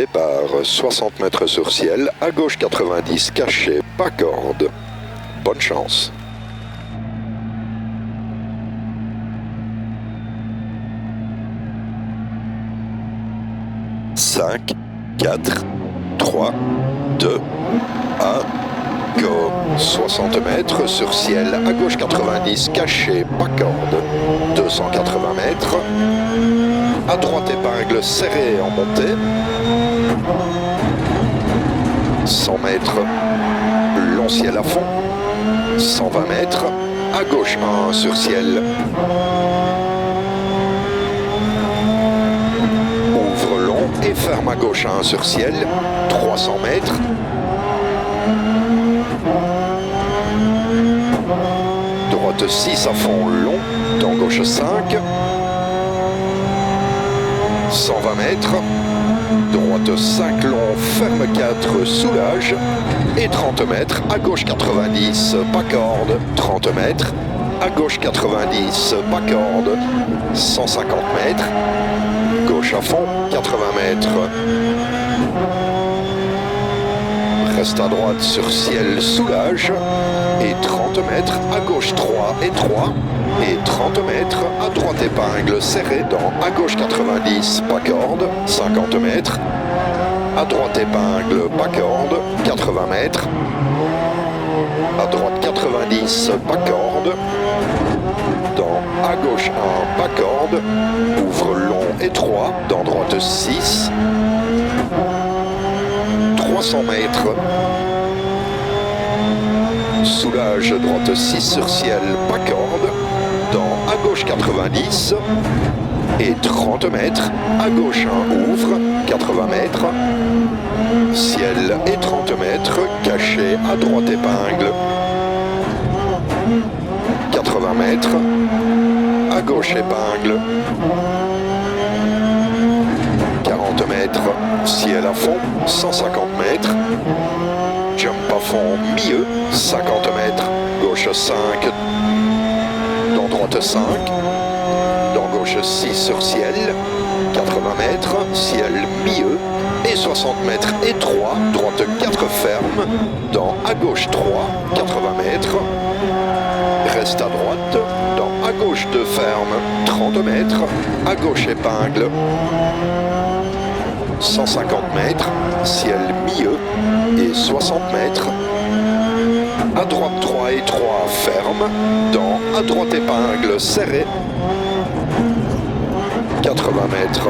Départ 60 mètres sur ciel, à gauche 90, caché, pas corde. Bonne chance. Cinq, 4, 3, 2, 1, go. 60 mètres sur ciel, à gauche 90, caché, pas corde. 280 mètres. À droite épingle serrée en montée. 100 mètres, long ciel à fond. 120 mètres, à gauche 1 sur ciel. Ouvre long et ferme à gauche 1 sur ciel. 300 mètres. Droite 6 à fond long, dans gauche 5. 120 mètres, droite 5 long, ferme 4, soulage, et 30 mètres, à gauche 90, pas corde, 30 mètres, à gauche 90, pas corde, 150 mètres, gauche à fond, 80 mètres, reste à droite sur ciel, soulage, et 30 mètres, à gauche 3 et 3, et 30 mètres, à droite épingle serré dans à gauche 90, pas corde, 50 mètres, à droite épingle, pas corde, 80 mètres, à droite 90, pas corde, dans à gauche 1, pas corde, ouvre long et 3, dans droite 6, 300 mètres, soulage droite 6 sur ciel, pas corde, dans à gauche 90 et 30 mètres, à gauche 1 ouvre, 80 mètres, ciel et 30 mètres, caché à droite épingle, 80 mètres, à gauche épingle, 40 mètres, ciel à fond, 150 mètres, jump à fond, milieu, 50 mètres, gauche 5, dans droite 5, dans gauche 6 sur ciel, 80 mètres, ciel milieu, et 60 mètres et 3, droite 4 ferme, dans à gauche 3, 80 mètres, reste à droite, dans à gauche 2 ferme, 30 mètres, à gauche épingle, 150 mètres, ciel milieu et 60 mètres, à droite 3 et 3 ferme, dans à droite épingle serré, 80 mètres,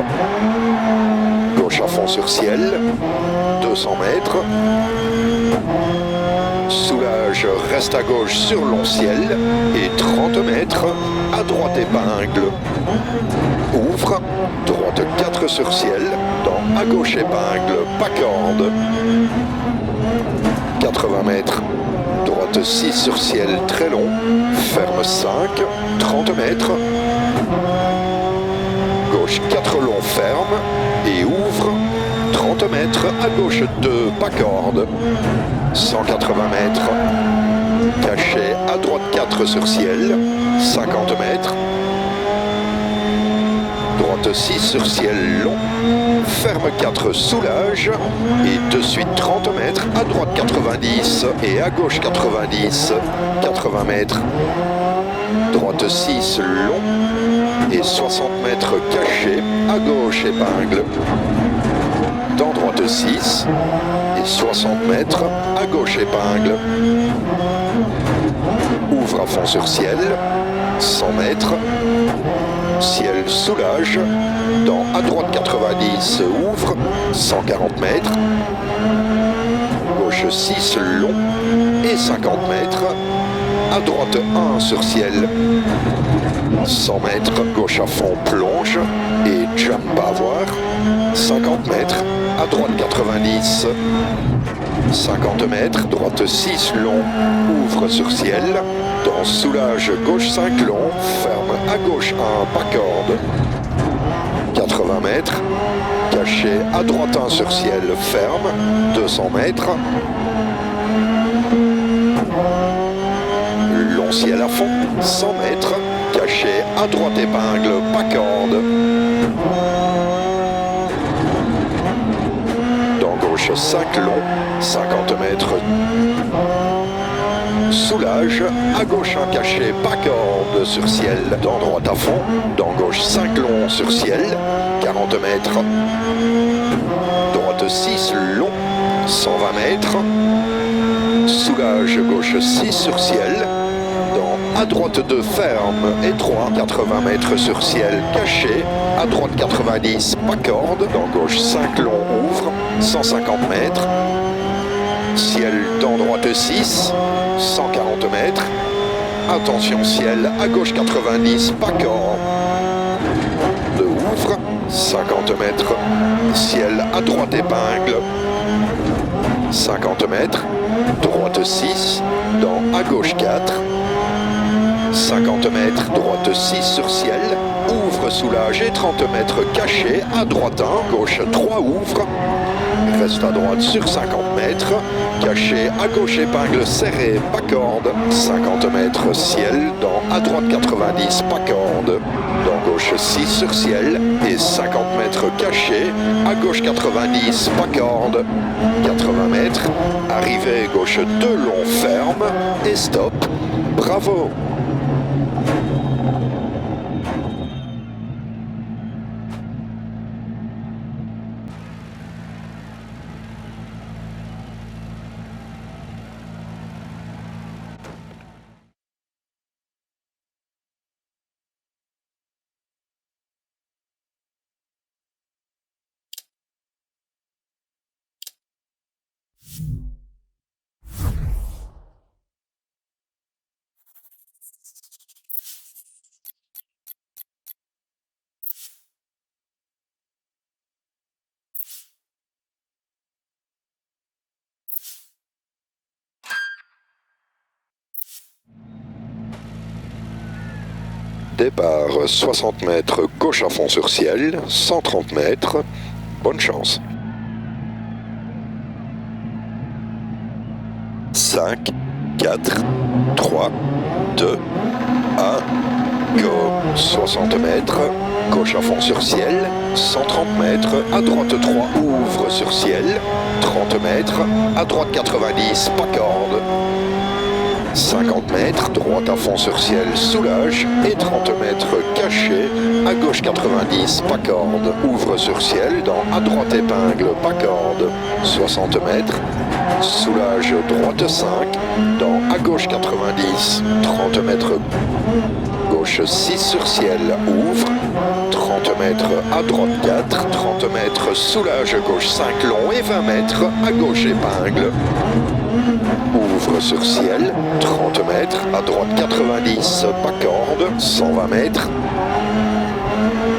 gauche à fond sur ciel, 200 mètres, soulage reste à gauche sur long ciel et 30 mètres, à droite épingle, ouvre, droite 4 sur ciel, dans à gauche épingle, pas corde, 80 mètres, droite 6 sur ciel très long, ferme 5, 30 mètres, gauche 4 long ferme et ouvre, 30 mètres, à gauche 2, pas corde, 180 mètres, caché à droite 4 sur ciel, 50 mètres, droite 6 sur ciel long, ferme 4 soulage, et de suite 30 mètres, à droite 90 et à gauche 90, 80 mètres, droite 6 long et 60 mètres caché, à gauche épingle, dans droite 6 et 60 mètres, à gauche épingle, ouvre à fond sur ciel, 100 mètres, ciel soulage, dans à droite 90 ouvre, 140 mètres, gauche 6 long et 50 mètres, à droite 1 sur ciel, 100 mètres, gauche à fond plonge et jump à voir, 50 mètres, à droite 90, 50 mètres, droite 6 long, ouvre sur ciel, dans soulage gauche 5 long, ferme à gauche 1, pas corde, 80 mètres, caché à droite 1 sur ciel, ferme, 200 mètres, long ciel à fond, 100 mètres, caché à droite épingle, pas corde, gauche 5 long, 50 mètres. Soulage, à gauche un cachet, pas corde sur ciel, dent droite à fond, dent gauche 5 long sur ciel, 40 mètres. Droite 6 long, 120 mètres. Soulage, gauche 6 sur ciel, dent à droite 2 ferme, étroit, 80 mètres sur ciel, caché, à droite 90, pas corde, dent gauche 5 long, ouvre, 150 mètres. Ciel, dent droite 6, 140 mètres. Attention ciel, à gauche 90, pas corde. De ouvre, 50 mètres. Ciel, à droite épingle, 50 mètres. Droite 6, dent à gauche 4. 50 mètres, droite 6 sur ciel. Ouvre, soulage et 30 mètres caché, à droite 1, gauche 3, ouvre. Reste à droite sur 50 mètres, caché à gauche épingle serré, pas corde, 50 mètres ciel, dent à droite 90, pas corde, dent gauche 6 sur ciel et 50 mètres caché, à gauche 90, pas corde, 80 mètres, arrivée gauche 2 long ferme et stop, bravo. Départ 60 mètres, gauche à fond sur ciel, 130 mètres, bonne chance. 5, 4, 3, 2, 1, go. 60 mètres, gauche à fond sur ciel, 130 mètres, à droite 3, ouvre sur ciel, 30 mètres, à droite 90, pas corde. 50 mètres, droite à fond sur ciel, soulage, et 30 mètres caché, à gauche 90, pas corde, ouvre sur ciel, dans à droite épingle, pas corde, 60 mètres, soulage, droite 5, dans à gauche 90, 30 mètres, gauche 6 sur ciel, ouvre, 30 mètres, à droite 4, 30 mètres, soulage, gauche 5 long et 20 mètres, à gauche épingle. Ouvre sur ciel, 30 mètres, à droite 90, pas corde, 120 mètres.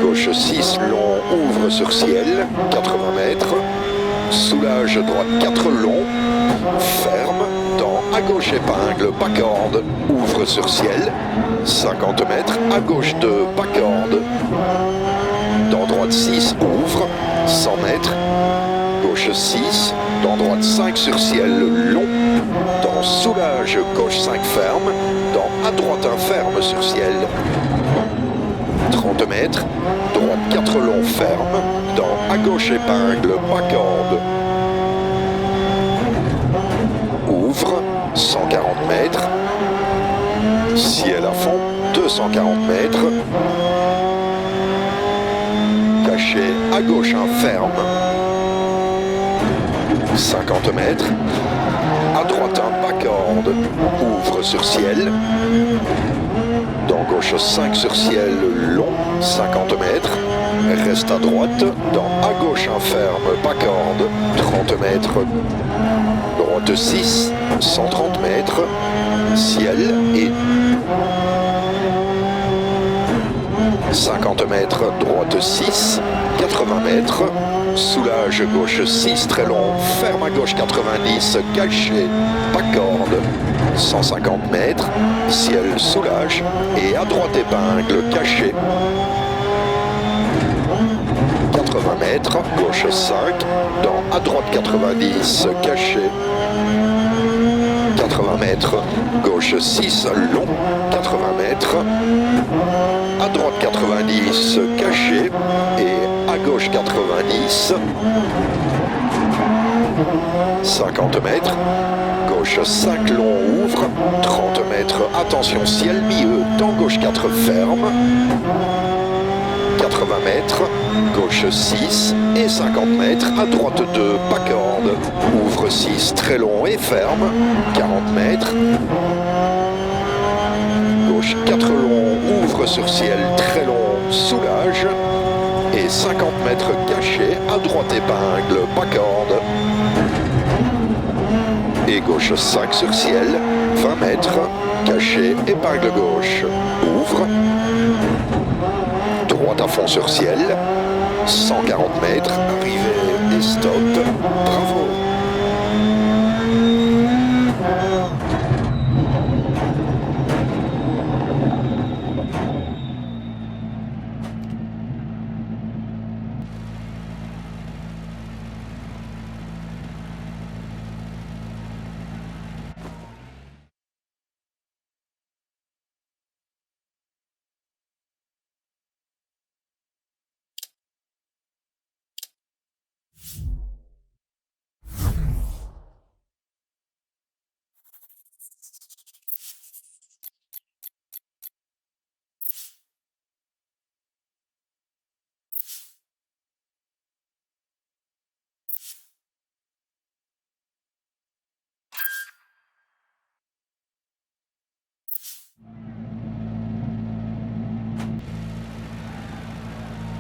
Gauche 6, long, ouvre sur ciel, 80 mètres. Soulage, droite 4, long, ferme, dent à gauche épingle, pas corde, ouvre sur ciel, 50 mètres, à gauche 2, pas corde. Dent droite 6, ouvre, 100 mètres. Gauche 6, dent droite 5 sur ciel, long, dent soulage, gauche 5 ferme, dent à droite 1 ferme sur ciel. 30 mètres, droite 4 long ferme, dent à gauche épingle, pas corde. Ouvre, 140 mètres, ciel à fond, 240 mètres, caché à gauche 1 ferme. 50 mètres, à droite 1 pas corde, ouvre sur ciel, dent gauche 5 sur ciel, long, 50 mètres, reste à droite, dent à gauche 1 ferme, pas corde, 30 mètres, droite 6, 130 mètres, ciel et 50 mètres, droite 6, 80 mètres, soulage gauche 6 très long, ferme à gauche 90, caché, pas corde, 150 mètres, ciel soulage et à droite épingle, caché. 80 mètres, gauche 5, dans à droite 90, caché. 80 mètres, gauche 6, long, 80 mètres, à droite 90, caché, et à gauche 90, 50 mètres. Gauche 5 long, ouvre. 30 mètres, attention, ciel milieu. Dans gauche 4, ferme. 80 mètres, gauche 6 et 50 mètres, à droite 2, pas corde. Ouvre 6, très long et ferme. 40 mètres. Gauche 4 long, ouvre sur ciel, très long, soulage. Et 50 mètres caché, à droite épingle, pas corde. Et gauche 5 sur ciel, 20 mètres, caché, épingle gauche, ouvre. Droite à fond sur ciel, 140 mètres, arrivée et stop, bravo.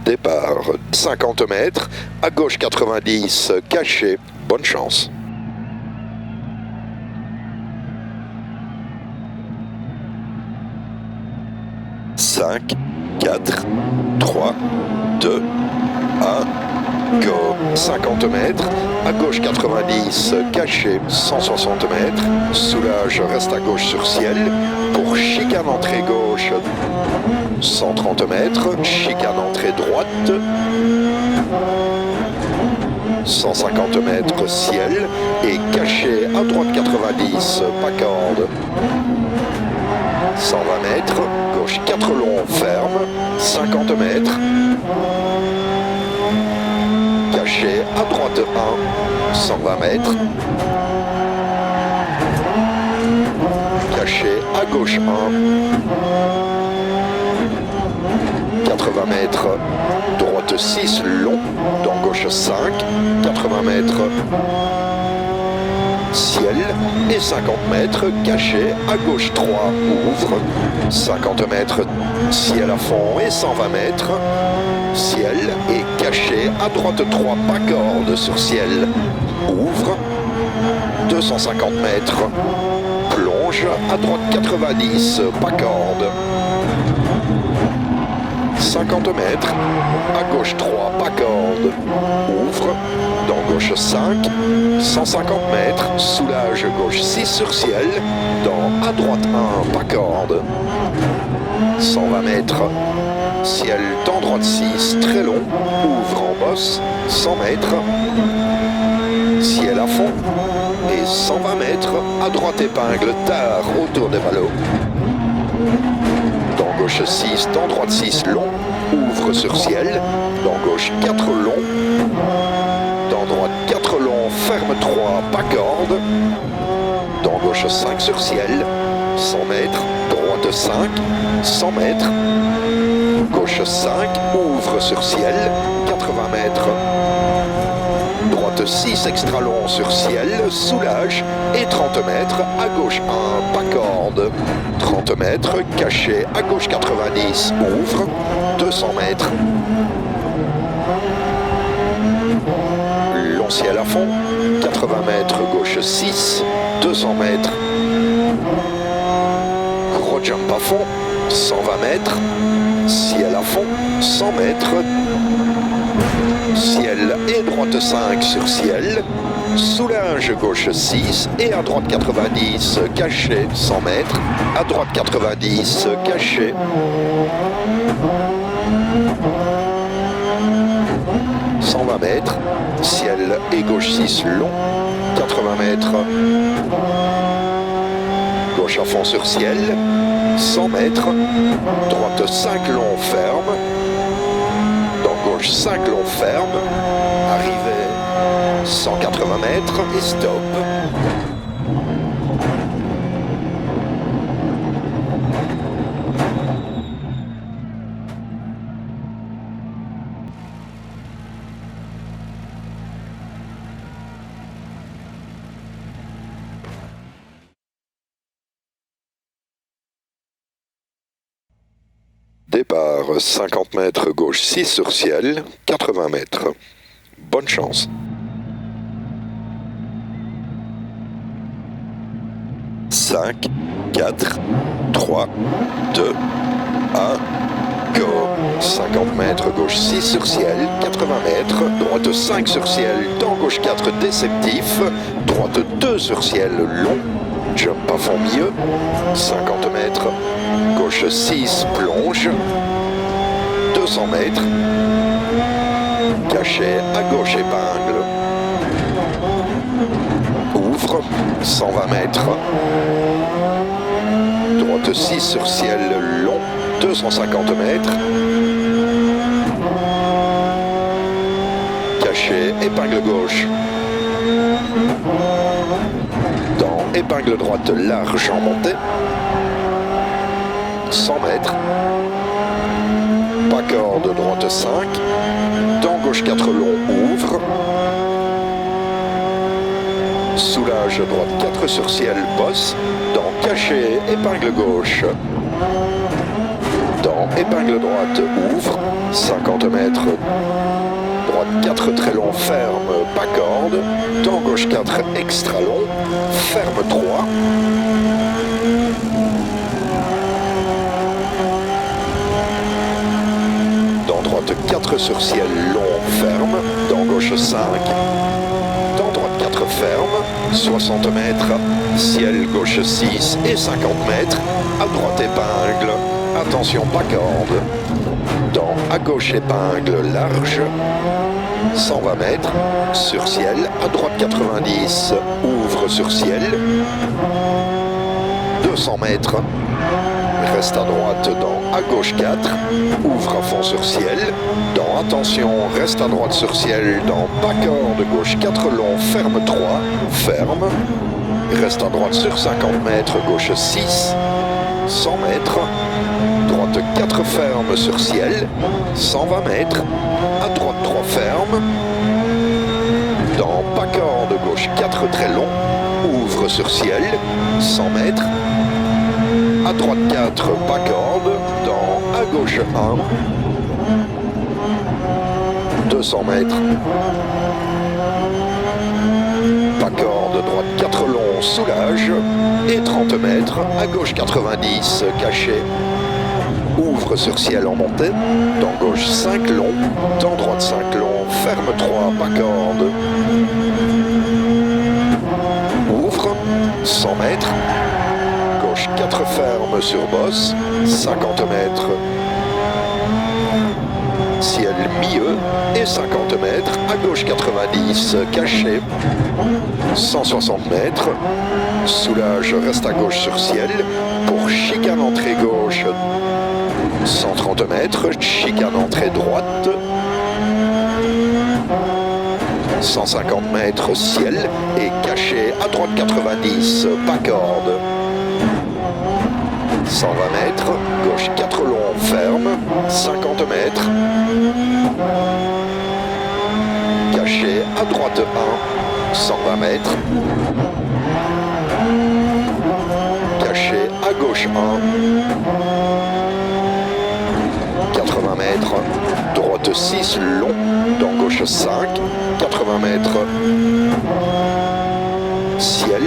Départ 50 mètres, à gauche 90, caché, bonne chance. Cinq, 4, 3, 2, 1, go. 50 mètres, à gauche 90, caché, 160 mètres, soulage, reste à gauche sur ciel, pour chicane entrée gauche, 130 mètres, chicane entrée droite, 150 mètres ciel et caché à droite 90, pas corde. 120 mètres, gauche 4 longs, ferme, 50 mètres, caché à droite 1, 120 mètres, caché à gauche 1, 80 mètres, droite 6, long, dans gauche 5, 80 mètres, ciel, et 50 mètres, caché, à gauche 3, ouvre, 50 mètres, ciel à fond, et 120 mètres, ciel, et caché, à droite 3, pas corde sur ciel, ouvre, 250 mètres, plonge, à droite 90, pas corde, 50 mètres, à gauche 3, pas corde, ouvre, dans gauche 5, 150 mètres, soulage gauche 6 sur ciel, dans à droite 1, pas corde, 120 mètres, ciel, dans droite 6, très long, ouvre en bosse, 100 mètres, ciel à fond, et 120 mètres, à droite épingle, tard, autour des valots. Dans gauche 6, dans droite 6, long, ouvre sur ciel, dans gauche 4 long, dans droite 4 long, ferme 3, pas corde, dans gauche 5 sur ciel, 100 mètres, droite 5, 100 mètres, gauche 5, ouvre sur ciel, 80 mètres, droite 6, extra long sur ciel, soulage, et 30 mètres, à gauche 1, pas corde, 30 mètres, caché, à gauche 90, ouvre, 200 mètres, long ciel à fond, 80 mètres, gauche 6, 200 mètres, gros jump à fond, 120 mètres, ciel à fond, 100 mètres, ciel et droite 5 sur ciel, soulage gauche 6 et à droite 90, caché 100 mètres, à droite 90, caché. 120 mètres, ciel et gauche 6 long, 80 mètres, gauche à fond sur ciel, 100 mètres, droite 5 long ferme, dans gauche 5 long ferme, arrivée 180 mètres et stop. Départ 50 mètres gauche 6 sur ciel, 80 mètres. Bonne chance. Cinq, 4, 3, 2, 1, go. 50 mètres gauche 6 sur ciel, 80 mètres, droite 5 sur ciel, dans gauche 4 déceptif, droite 2 sur ciel long, jump à fond milieu, 50 mètres, gauche 6 plonge, 200 mètres, cachet à gauche épingle, ouvre, 120 mètres, droite 6 sur ciel long, 250 mètres, cachet épingle gauche, dans épingle droite large en montée, 100 mètres, pas corde droite 5, dans gauche 4 long ouvre, soulage droite 4 sur ciel bosse, dans cachet épingle gauche, dans épingle droite ouvre, 50 mètres, droite 4 très long ferme, pas corde, dans gauche 4 extra long, ferme 3, dans droite 4 sur ciel long ferme, dans gauche 5, dans droite 4 ferme, 60 mètres, ciel gauche 6 et 50 mètres, à droite épingle, attention pas corde, dans à gauche épingle large, 120 mètres, sur ciel, à droite 90, ouvre sur ciel, 200 mètres, reste à droite dans à gauche 4, ouvre à fond sur ciel, dans attention, reste à droite sur ciel, dans pas corde gauche 4 long, ferme 3, ferme, reste à droite sur 50 mètres, gauche 6, 100 mètres, droite 4 ferme sur ciel, 120 mètres, à droite 3 ferme, dans pas corde gauche 4 très long, ouvre sur ciel, 100 mètres, à droite 4 pas corde, dans à gauche 1, 200 mètres, pas corde droite 4 long, soulage, et 30 mètres, à gauche 90, cachet, ouvre sur ciel en montée, dans gauche 5 long, dans droite 5 long, ferme 3, pas corde, ouvre, 100 mètres, gauche 4 ferme sur bosse, 50 mètres, ciel milieu et 50 mètres, à gauche 90, cachet, 160 mètres, soulage, reste à gauche sur ciel, pour chicane entrée gauche, 130 mètres, chicane entrée droite, 150 mètres, ciel et cachet à droite 90, pas corde, 120 mètres, gauche 4 long, ferme, 50 mètres, cachet à droite 1, 120 mètres, cachet à gauche 1, 80 mètres, droite 6 long, dans gauche 5, 80 mètres, ciel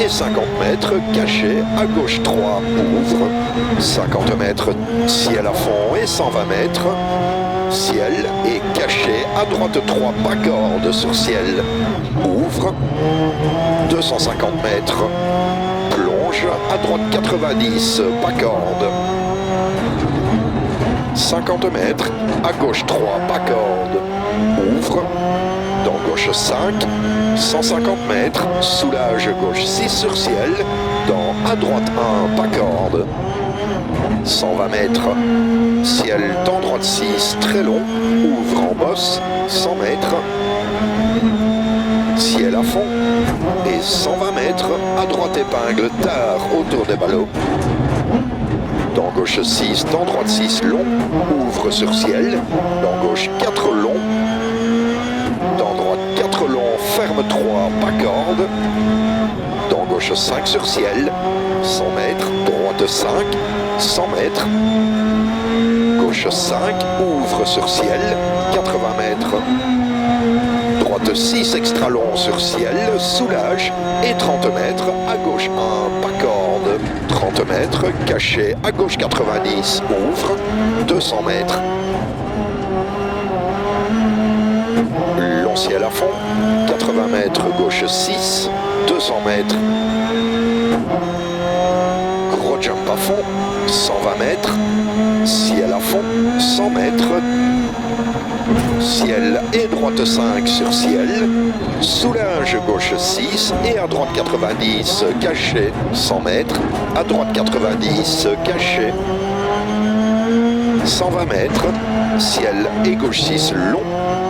et 50 mètres, cachet à gauche 3, ouvre, 50 mètres, ciel à fond et 120 mètres, ciel et cachet à droite 3, pas corde sur ciel, ouvre, 250 mètres, plonge à droite 90, pas corde, 50 mètres, à gauche 3, pas corde, ouvre, dans gauche 5, 150 mètres, soulage gauche 6 sur ciel, dans à droite 1, pas corde, 120 mètres, ciel dans droite 6, très long, ouvre en bosse, 100 mètres, ciel à fond. Et 120 mètres, à droite épingle, tard autour des ballots. Dans gauche 6, dans droite 6, long, ouvre sur ciel. Dans gauche 4 long. Dans droite 4 long, ferme 3, pas corde. Dans gauche 5 sur ciel, 100 mètres, droite 5, 100 mètres. Gauche 5, ouvre sur ciel, 80 mètres. Droite 6, extra long sur ciel, soulage, et 30 mètres, à gauche 1, pas corde. 30 mètres, caché, à gauche 90, ouvre, 200 mètres. Long ciel à fond, 80 mètres, gauche 6, 200 mètres. Gros jump à fond, 120 mètres. Ciel à fond, 100 mètres. Ciel et droite 5 sur ciel. Soulage gauche 6 et à droite 90, caché, 100 mètres. À droite 90, caché. 120 mètres. Ciel et gauche 6 long,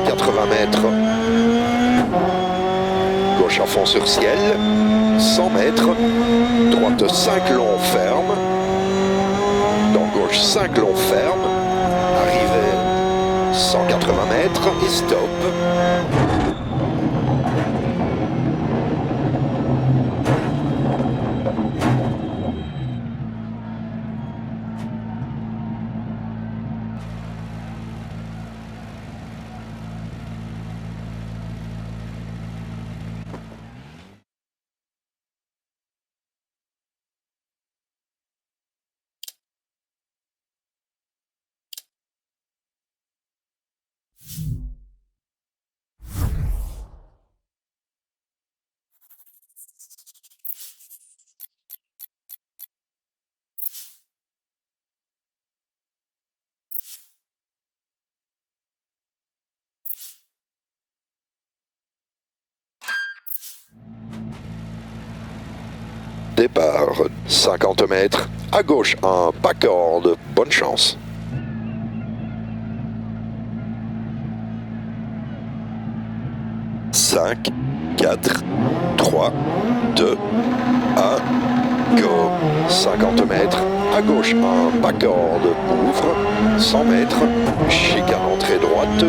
80 mètres. Gauche à fond sur ciel, 100 mètres. Droite 5 long ferme. Dans gauche 5 long ferme. Arrivée 180 mètres et stop. Départ, 50 mètres, à gauche 1, pas corde, bonne chance. Cinq, 4, 3, 2, 1, go. 50 mètres, à gauche 1, pas corde, ouvre, 100 mètres, chicane entrée droite.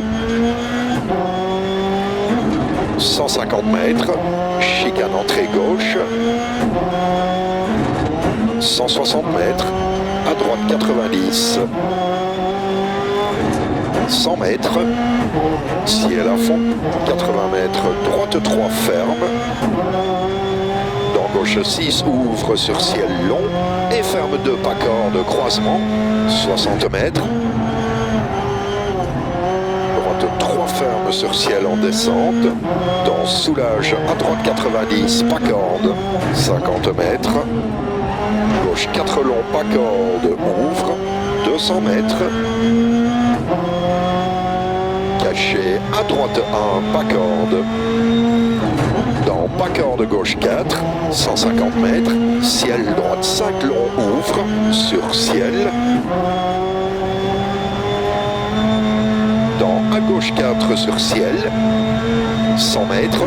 150 mètres, chicane entrée gauche. 160 mètres, à droite 90. 100 mètres, ciel à fond, 80 mètres, droite 3 ferme. Dans gauche 6, ouvre sur ciel long et ferme 2 pas corde, croisement, 60 mètres. Droite 3 ferme sur ciel en descente. Dans soulage, à droite 90, pas corde, 50 mètres. Gauche 4 long, pas corde, ouvre, 200 mètres. Caché, à droite 1, pas corde. Dans pas corde gauche 4, 150 mètres. Ciel droite 5 long, ouvre, sur ciel. Dans à gauche 4 sur ciel, 100 mètres.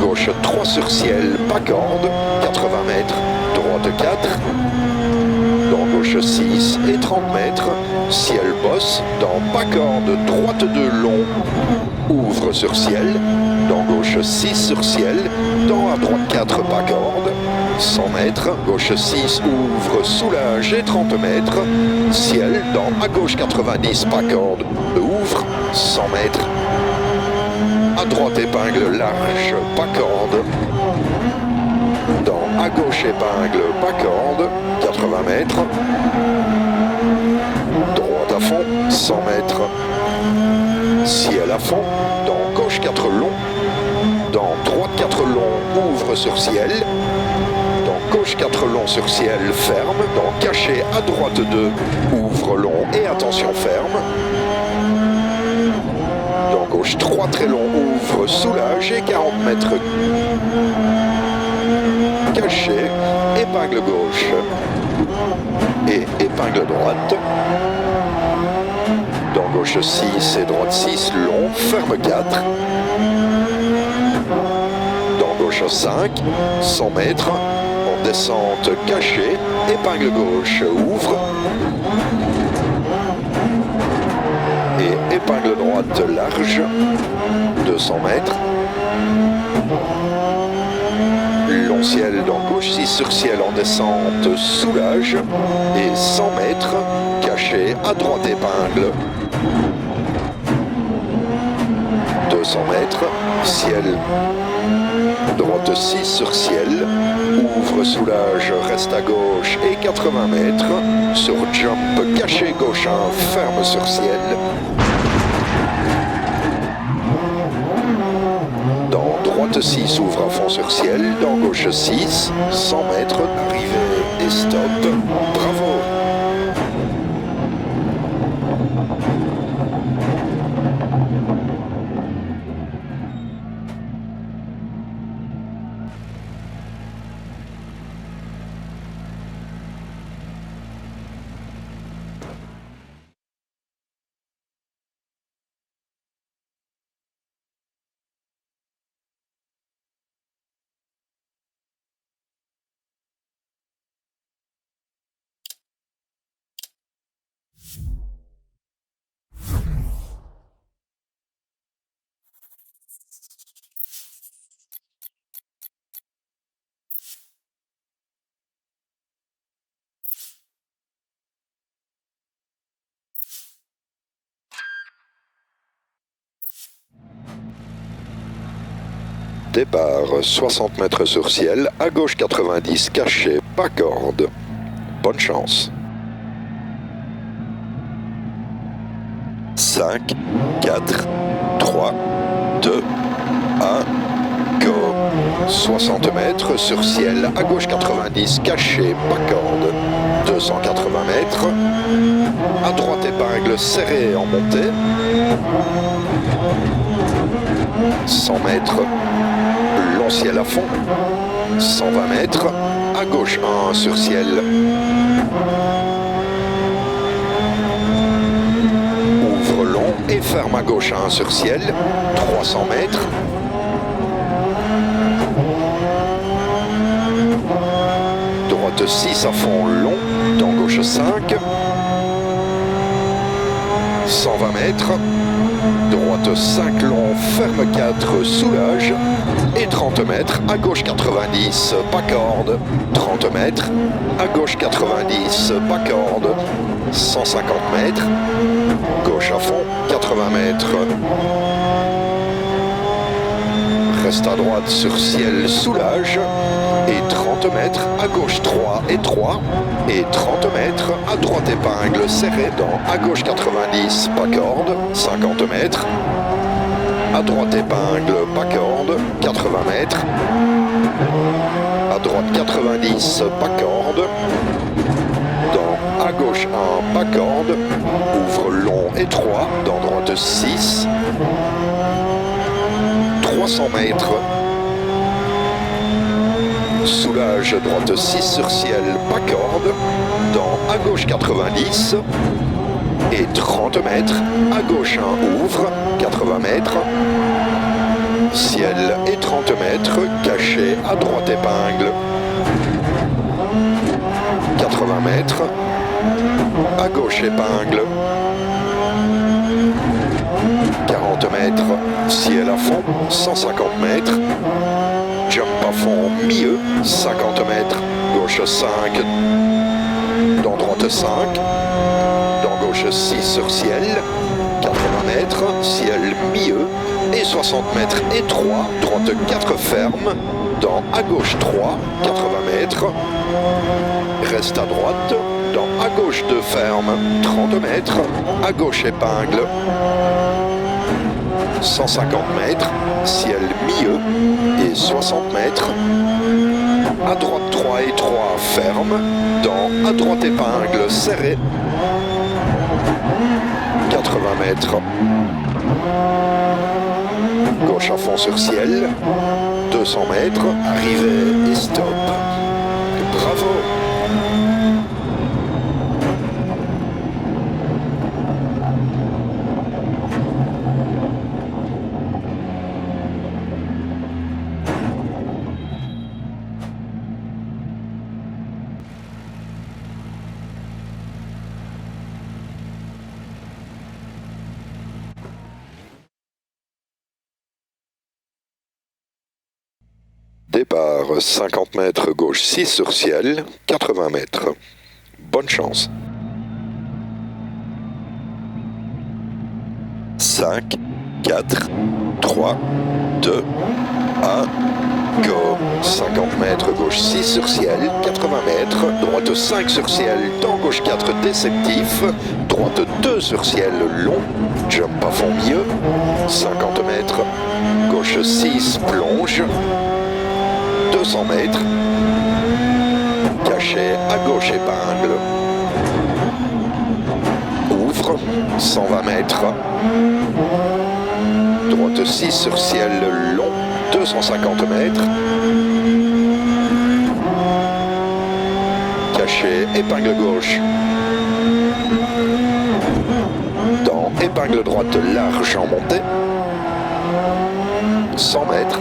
Gauche 3 sur ciel, pas corde, 80 mètres. Droite 4. Dans gauche 6 et 30 mètres, ciel bosse, dans pas corde, droite 2 long, ouvre sur ciel, dans gauche 6 sur ciel, dans à droite 4 pas corde, 100 mètres, gauche 6 ouvre, soulage et 30 mètres, ciel, dans à gauche 90 pas corde, ouvre, 100 mètres, à droite épingle large, pas corde, dans à gauche épingle, pas corde, 80 mètres. Droite à fond, 100 mètres. Ciel à fond, dans gauche 4 long. Dans droite 4 long, ouvre sur ciel. Dans gauche 4 long sur ciel, ferme. Dans caché à droite 2, ouvre long et attention ferme. Dans gauche 3 très long, ouvre, soulage et 40 mètres. Caché, épingle gauche et épingle droite. Dans gauche 6 et droite 6 long, ferme 4. gauche 5, 100 mètres, en descente cachée, épingle gauche ouvre, et épingle droite large, 200 mètres, long ciel dans gauche 6 sur ciel en descente soulage, et 100 mètres, caché à droite épingle, 200 mètres, ciel, droite 6 sur ciel, ouvre, soulage, reste à gauche et 80 mètres, sur jump, caché gauche 1, ferme sur ciel. Dans droite 6, ouvre à fond sur ciel, dans gauche 6, 100 mètres, arrivée et stop, bravo. Départ 60 mètres sur ciel, à gauche 90, caché, pas corde. Bonne chance. 5, 4, 3, 2, 1, go. 60 mètres sur ciel, à gauche 90, caché, pas corde. 280 mètres. À droite épingle serrée en montée. 100 mètres. Long ciel à fond. 120 mètres. À gauche 1 sur ciel. Ouvre long et ferme à gauche 1 sur ciel. 300 mètres. Droite 6 à fond long. Dans gauche 5. 120 mètres. Droite 5 long, ferme 4, soulage. Et 30 mètres, à gauche 90, pas corde. 30 mètres, à gauche 90, pas corde. 150 mètres, gauche à fond, 80 mètres. Reste à droite sur ciel, soulage. Et 30 mètres, à gauche 3 et 3. Et 30 mètres, à droite épingle serré dans à gauche 90, pas corde. 50 mètres. À droite épingle, pas corde, 80 mètres. À droite 90, pas corde. Dans à gauche 1, pas corde. Ouvre long et 3. Dans droite 6. 300 mètres. Soulage, droite 6 sur ciel, pas corde. Dans à gauche 90. Et 30 mètres, à gauche 1 ouvre, 80 mètres, ciel et 30 mètres, caché à droite épingle, 80 mètres, à gauche épingle, 40 mètres, ciel à fond, 150 mètres, jump à fond milieu, 50 mètres, gauche 5, dans droite 5, gauche 6 sur ciel, 80 mètres, ciel milieu, et 60 mètres et 3, droite 4 ferme, dans à gauche 3, 80 mètres, reste à droite, dans à gauche 2 ferme, 30 mètres, à gauche épingle, 150 mètres, ciel milieu, et 60 mètres, à droite 3 et 3 ferme, dans à droite épingle serré, 80 mètres. Gauche à fond sur ciel. 200 mètres. Arrivée et stop. Bravo. Départ 50 mètres gauche 6 sur ciel, 80 mètres. Bonne chance. 5, 4, 3, 2, 1, go. 50 mètres gauche 6 sur ciel, 80 mètres, droite 5 sur ciel, dans gauche 4 déceptif, droite 2 sur ciel long, jump à fond milieu, 50 mètres, gauche 6 plonge, 200 mètres, cachet à gauche épingle, ouvre, 120 mètres, droite 6 sur ciel long, 250 mètres, cachet épingle gauche, dans épingle droite large en montée, 100 mètres,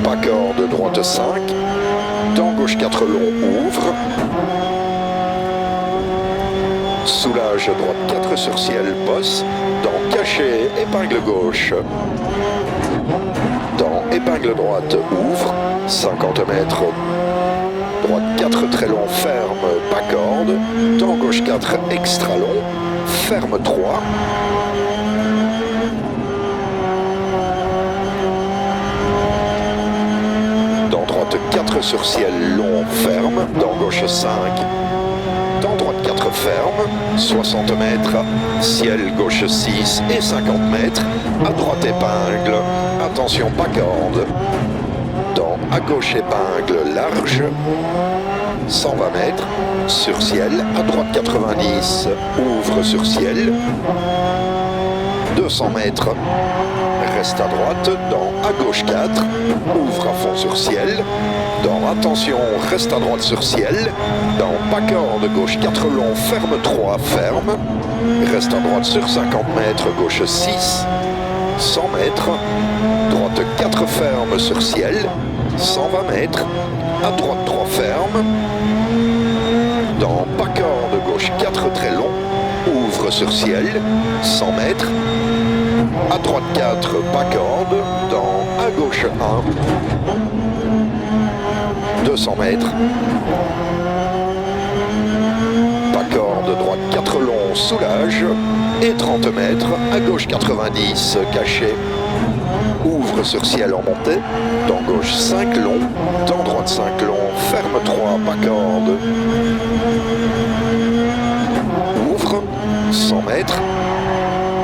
pas corde droite 5, dans gauche 4 long ouvre, soulage droite 4 sur ciel bosse, dans cachet épingle gauche, dans épingle droite ouvre, 50 mètres, droite 4 très long ferme, pas corde, dans gauche 4 extra long, ferme 3, dans droite 4 sur ciel long ferme, dans gauche 5, dans droite 4 ferme, 60 mètres, ciel gauche 6 et 50 mètres, à droite épingle, attention pas corde, dans à gauche épingle large, 120 mètres, sur ciel, à droite 90, ouvre sur ciel, 200 mètres, reste à droite, dans à gauche 4, ouvre à fond sur ciel, dans attention, reste à droite sur ciel, dans pas corde, gauche 4 long, ferme 3, ferme, reste à droite sur 50 mètres, gauche 6, 100 mètres, droite 4 ferme sur ciel, 120 mètres, à droite 3 ferme, dans pas corde, gauche 4 très long, ouvre sur ciel, 100 mètres, à droite 4 pas corde, dans à gauche 1, 200 mètres, pas corde, droite 4 long, soulage, et 30 mètres, à gauche 90, cachet, ouvre sur ciel en montée, dans gauche 5 long, dans droite 5 long, ferme 3, pas corde, ouvre, 100 mètres,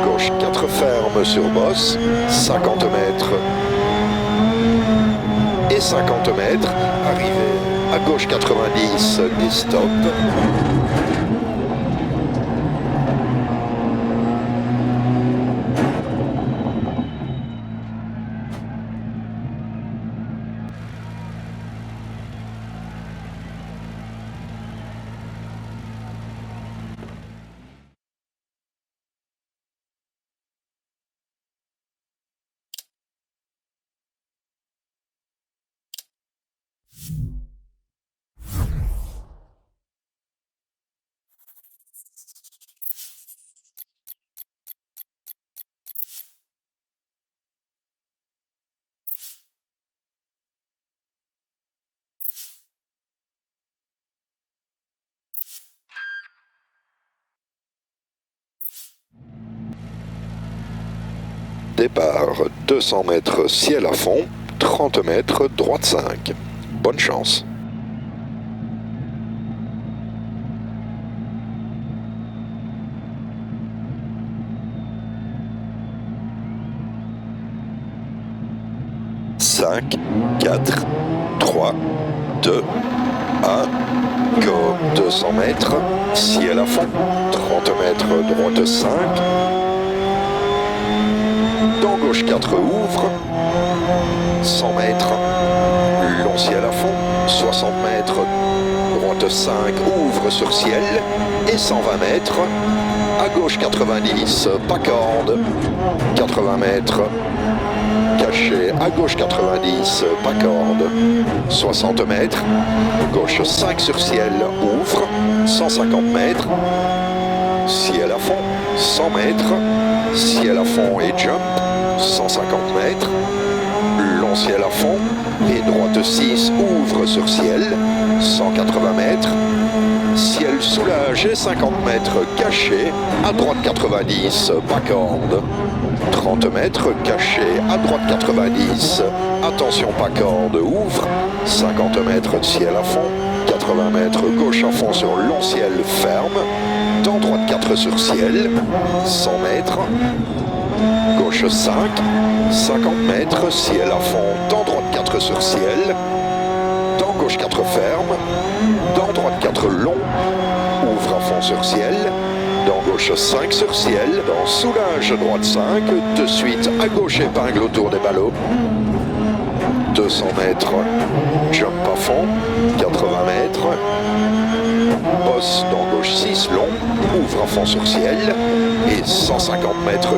gauche 4 ferme sur bosse, 50 mètres, et 50 mètres, arrivé à gauche 90 et stop. Départ 200 mètres ciel à fond, 30 mètres droite 5. Bonne chance. « 5, 4, 3, 2, 1, go ! 200 mètres, ciel à fond, 30 mètres droite 5, dans gauche 4 ouvre, 100 mètres, long ciel à fond, 60 mètres, droite 5 ouvre sur ciel, et 120 mètres, à gauche 90, pas corde, 80 mètres, cachet, à gauche 90, pas corde, 60 mètres, gauche 5 sur ciel, ouvre, 150 mètres, ciel à fond, 100 mètres, ciel à fond et jump, 150 mètres, long long ciel à fond, et droite 6, ouvre sur ciel, 180 mètres, ciel soulage et 50 mètres caché, à droite 90, pas corde, 30 mètres caché, à droite 90, attention pas corde, ouvre, 50 mètres de ciel à fond, 80 mètres gauche à fond sur long ciel ferme, dans droite 4 sur ciel, 100 mètres, gauche 5, 50 mètres, ciel à fond, dans droite 4 sur ciel, dans gauche 4 ferme, dans droite 4 long, ouvre à fond sur ciel, dans gauche 5 sur ciel, dans soulage droite 5, de suite à gauche épingle autour des ballots, 200 mètres, jump à fond, 80 mètres, bosse dans gauche 6 long, ouvre à fond sur ciel, et 150 mètres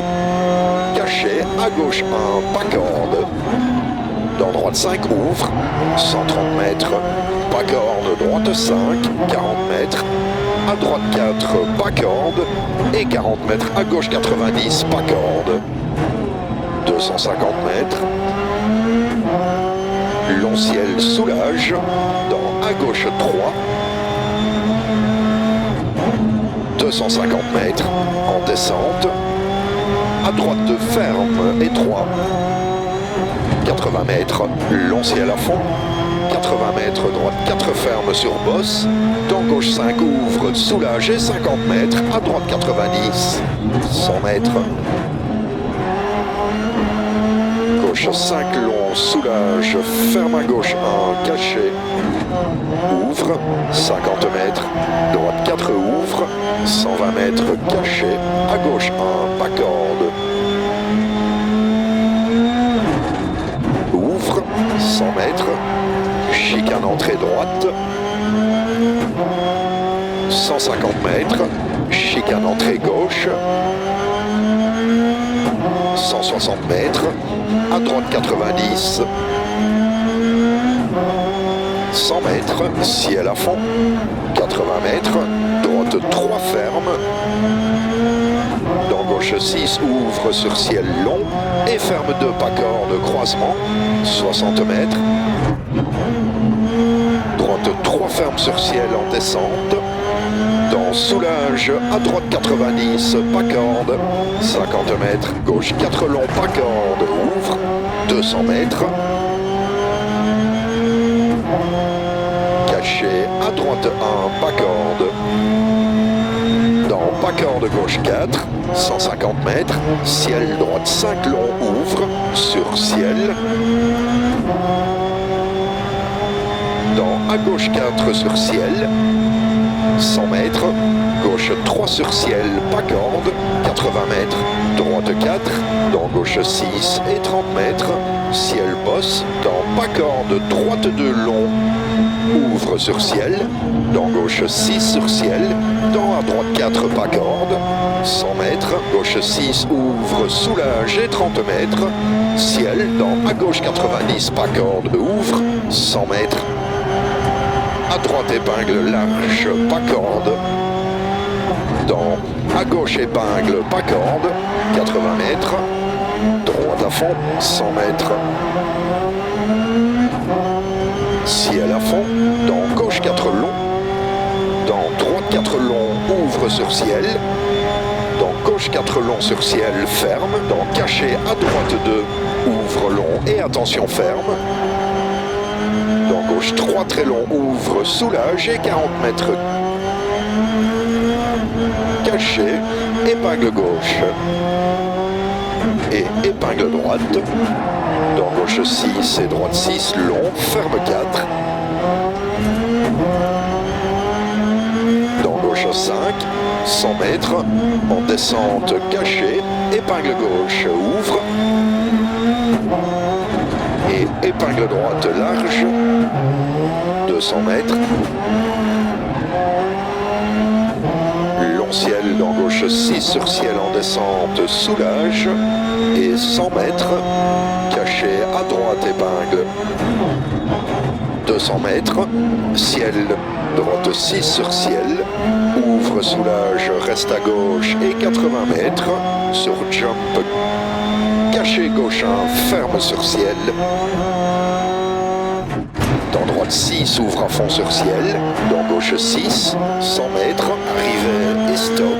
caché, à gauche 1, pas corde, dans droite 5 ouvre, 130 mètres, pas corde, droite 5, 40 mètres, à droite 4, pas corde, et 40 mètres, à gauche 90, pas corde, 250 mètres, long ciel soulage, dans à gauche 3, 250 mètres, en descente, à droite de ferme et 3, 80 mètres, long ciel à fond, 80 mètres, droite 4 ferme sur bosse, dans gauche 5 ouvre, soulage et 50 mètres, à droite 90, 100 mètres, gauche 5 long, soulage, ferme à gauche 1, caché, ouvre, 50 mètres, droite 4 ouvre, 120 mètres, caché, à gauche 1, pas corde, ouvre, 100 mètres, chicane entrée droite, 150 mètres, chicane entrée gauche, 160 mètres, à droite 90, 100 mètres, ciel à fond, 80 mètres, droite 3 ferme, dans gauche 6 ouvre sur ciel long, et ferme 2 pas corde, croisement, 60 mètres, droite 3 ferme sur ciel en descente, dans soulage, à droite 90, pas corde, 50 mètres, gauche 4 long, pas corde, ouvre, 200 mètres, caché, à droite 1, pas corde, dans pas corde gauche 4, 150 mètres, ciel droite 5 long, ouvre, sur ciel, dans à gauche 4 sur ciel, 100 mètres, gauche 3 sur ciel, pas corde, 80 mètres, droite 4, dans gauche 6 et 30 mètres, ciel bosse, dans pas corde, droite 2 long, ouvre sur ciel, dans gauche 6 sur ciel, dans à droite 4 pas corde, 100 mètres, gauche 6 ouvre, soulage et 30 mètres, ciel, dans à gauche 90 pas corde, ouvre, 100 mètres, à droite épingle large, pas corde, dans à gauche épingle, pas corde, 80 mètres, droite à fond, 100 mètres, ciel à fond, dans gauche 4 long, dans droite 4 long, ouvre sur ciel, dans gauche 4 long sur ciel, ferme, dans caché à droite 2, ouvre long et attention ferme, dans gauche 3 très long, ouvre, soulage et 40 mètres, caché, épingle gauche et épingle droite, dans gauche 6 et droite 6 long, ferme 4, dans gauche 5, 100 mètres, en descente caché, épingle gauche, ouvre, et épingle droite large, 200 mètres, long ciel dans gauche 6 sur ciel en descente, soulage, et 100 mètres, caché à droite épingle, 200 mètres, ciel, droite 6 sur ciel, ouvre, soulage, reste à gauche et 80 mètres, sur jump, caché chez gauche 1, ferme sur ciel. Dans droite 6, ouvre à fond sur ciel. Dans gauche 6, 100 mètres, arrivée et stop.